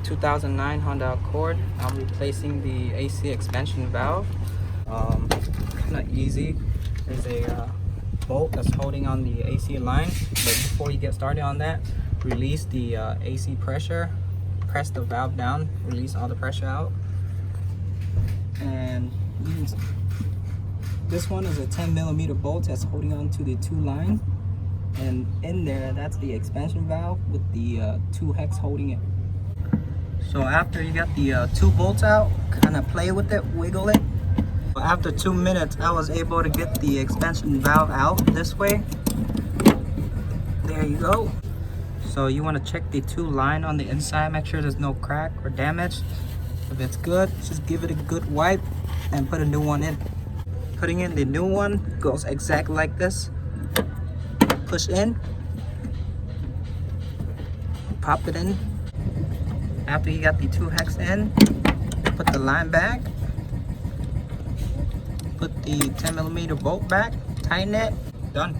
2009 Honda Accord. I'm replacing the AC expansion valve. Kind of easy. There's a bolt that's holding on the AC line, but before you get started on that, release the AC pressure. Press the valve down, release all the pressure out. And this one is a 10mm bolt that's holding on to the two lines, and in there, that's the expansion valve with the two hex holding it. So after you got the two bolts out, kind of play with it, wiggle it. After 2 minutes, I was able to get the expansion valve out this way. There you go. So you want to check the two line on the inside, make sure there's no crack or damage. If it's good, just give it a good wipe and put a new one in. Putting in the new one goes exactly like this. Push in, pop it in. After you got the two hex in, put the line back, put the 10mm bolt back, tighten it, done.